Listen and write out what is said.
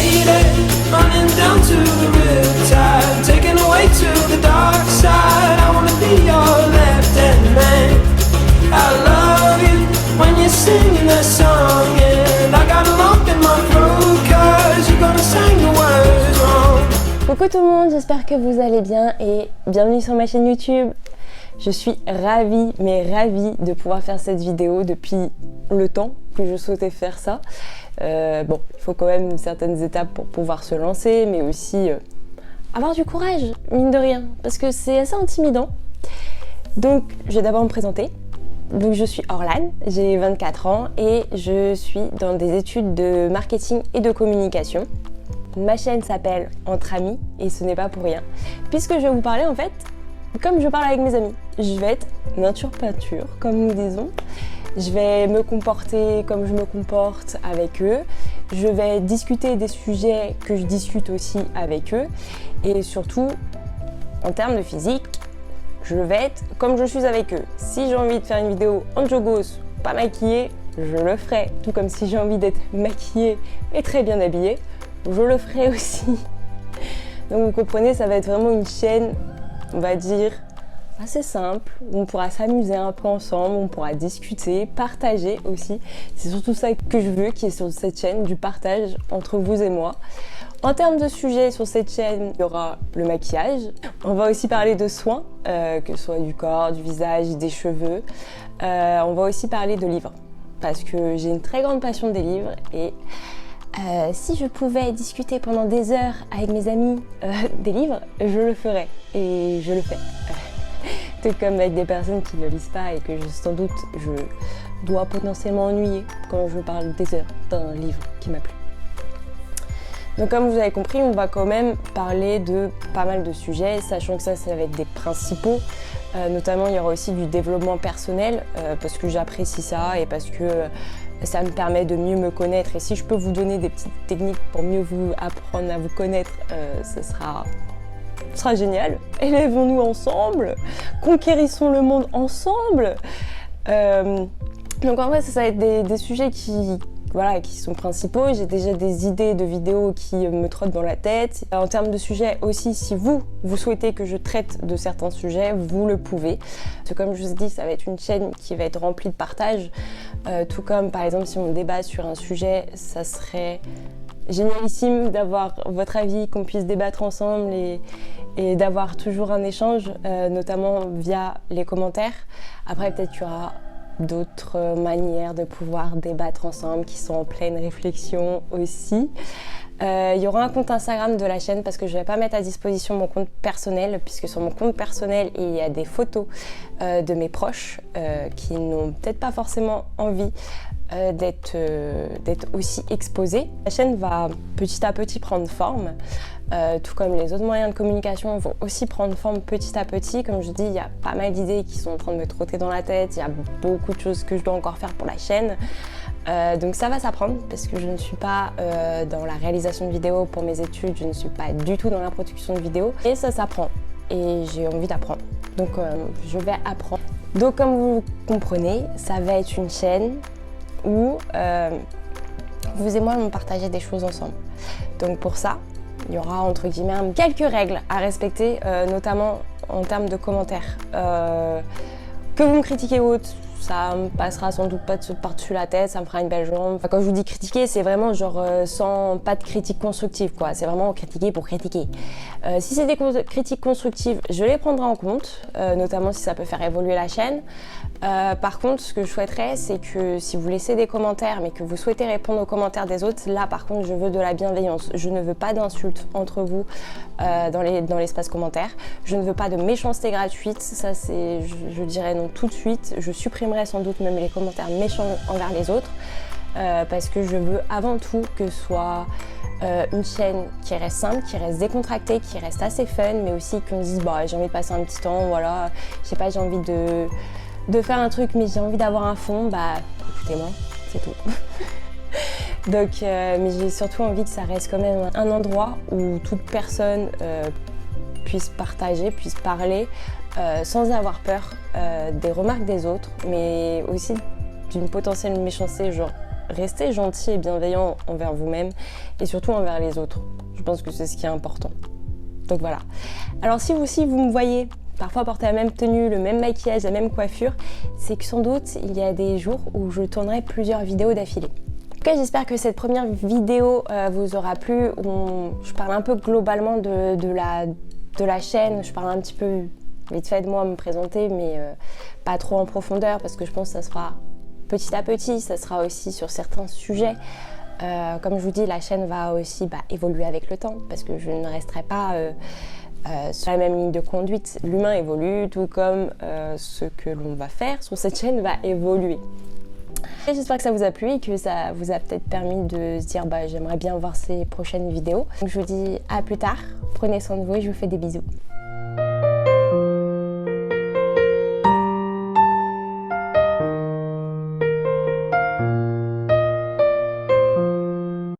faded, running down to the riptide, taken away to the dark side. I wanna be your left-hand man. I love you when you're singing that song, and I got a lump in my throat 'cause you're gonna sing the words wrong. Coucou tout le monde, j'espère que vous allez bien et bienvenue sur ma chaîne YouTube. Je suis ravie, mais ravie de pouvoir faire cette vidéo depuis le temps que je souhaitais faire ça. Bon, il faut quand même certaines étapes pour pouvoir se lancer, mais aussi avoir du courage, mine de rien, parce que c'est assez intimidant. Donc, je vais d'abord me présenter. Donc, je suis Orlane, j'ai 24 ans et je suis dans des études de marketing et de communication. Ma chaîne s'appelle Entre Amis et ce n'est pas pour rien, puisque je vais vous parler en fait comme je parle avec mes amis. Je vais être nature peinture, comme nous disons. Je vais me comporter comme je me comporte avec eux. Je vais discuter des sujets que je discute aussi avec eux. Et surtout, en termes de physique, je vais être comme je suis avec eux. Si j'ai envie de faire une vidéo en jogos, pas maquillée, je le ferai. Tout comme si j'ai envie d'être maquillée et très bien habillée, je le ferai aussi. Donc vous comprenez, ça va être vraiment une chaîne, on va dire, assez simple, où on pourra s'amuser un peu ensemble, on pourra discuter, partager aussi. C'est surtout ça que je veux, qui est sur cette chaîne, du partage entre vous et moi. En termes de sujets sur cette chaîne, il y aura le maquillage. On va aussi parler de soins, que ce soit du corps, du visage, des cheveux. On va aussi parler de livres, parce que j'ai une très grande passion des livres et si je pouvais discuter pendant des heures avec mes amis des livres, je le ferais et je le fais. Tout comme avec des personnes qui ne lisent pas et que sans doute je dois potentiellement ennuyer quand je parle des heures d'un livre qui m'a plu. Donc comme vous avez compris, on va quand même parler de pas mal de sujets, sachant que ça va être des principaux. Notamment il y aura aussi du développement personnel parce que j'apprécie ça et parce que ça me permet de mieux me connaître. Et si je peux vous donner des petites techniques pour mieux vous apprendre à vous connaître, ce sera génial. Élevons-nous ensemble, conquérissons le monde ensemble. Donc en vrai ça va être des sujets qui sont principaux. J'ai déjà des idées de vidéos qui me trottent dans la tête. En termes de sujets aussi, si vous souhaitez que je traite de certains sujets, vous le pouvez. Parce que comme je vous ai dit, ça va être une chaîne qui va être remplie de partage. Tout comme par exemple si on débat sur un sujet, ça serait génialissime d'avoir votre avis, qu'on puisse débattre ensemble et d'avoir toujours un échange, notamment via les commentaires. Après peut-être qu'il y aura d'autres manières de pouvoir débattre ensemble qui sont en pleine réflexion aussi. Il y aura un compte Instagram de la chaîne parce que je ne vais pas mettre à disposition mon compte personnel puisque sur mon compte personnel il y a des photos de mes proches qui n'ont peut-être pas forcément envie d'être aussi exposés. La chaîne va petit à petit prendre forme. Tout comme les autres moyens de communication vont aussi prendre forme petit à petit. Comme je dis, il y a pas mal d'idées qui sont en train de me trotter dans la tête. Il y a beaucoup de choses que je dois encore faire pour la chaîne. Donc ça va s'apprendre parce que je ne suis pas dans la réalisation de vidéos pour mes études. Je ne suis pas du tout dans la production de vidéos. Et ça s'apprend. Et j'ai envie d'apprendre. Donc je vais apprendre. Donc comme vous comprenez, ça va être une chaîne où vous et moi allons partager des choses ensemble. Donc pour ça, il y aura entre guillemets quelques règles à respecter, notamment en termes de commentaires. Que vous me critiquez ou autre, ça me passera sans doute pas par-dessus la tête, ça me fera une belle jambe. Enfin, quand je vous dis critiquer, c'est vraiment genre pas de critique constructive, quoi. C'est vraiment critiquer pour critiquer. Si c'est des critiques constructives, je les prendrai en compte, notamment si ça peut faire évoluer la chaîne. Par contre, ce que je souhaiterais, c'est que si vous laissez des commentaires, mais que vous souhaitez répondre aux commentaires des autres, là par contre, je veux de la bienveillance. Je ne veux pas d'insultes entre vous dans l'espace commentaire. Je ne veux pas de méchanceté gratuite. Ça, je dirais non tout de suite. Je supprimerai sans doute même les commentaires méchants envers les autres. Parce que je veux avant tout que ce soit une chaîne qui reste simple, qui reste décontractée, qui reste assez fun, mais aussi qu'on se dise bah, j'ai envie de passer un petit temps, voilà, je sais pas, j'ai envie de faire un truc mais j'ai envie d'avoir un fond, bah écoutez-moi, c'est tout. Donc, mais j'ai surtout envie que ça reste quand même un endroit où toute personne puisse partager, puisse parler sans avoir peur des remarques des autres, mais aussi d'une potentielle méchanceté, genre restez gentil et bienveillant envers vous-même et surtout envers les autres. Je pense que c'est ce qui est important. Donc voilà. Alors si vous aussi vous me voyez parfois porter la même tenue, le même maquillage, la même coiffure, c'est que sans doute il y a des jours où je tournerai plusieurs vidéos d'affilée. En tout cas, j'espère que cette première vidéo vous aura plu. Je parle un peu globalement de la chaîne, je parle un petit peu vite fait de moi, me présenter, mais pas trop en profondeur parce que je pense que ça sera petit à petit, ça sera aussi sur certains sujets. Comme je vous dis, la chaîne va aussi évoluer avec le temps parce que je ne resterai pas sur la même ligne de conduite. L'humain évolue, tout comme ce que l'on va faire sur cette chaîne va évoluer. J'espère que ça vous a plu et que ça vous a peut-être permis de se dire j'aimerais bien voir ces prochaines vidéos. Donc je vous dis à plus tard, prenez soin de vous et je vous fais des bisous.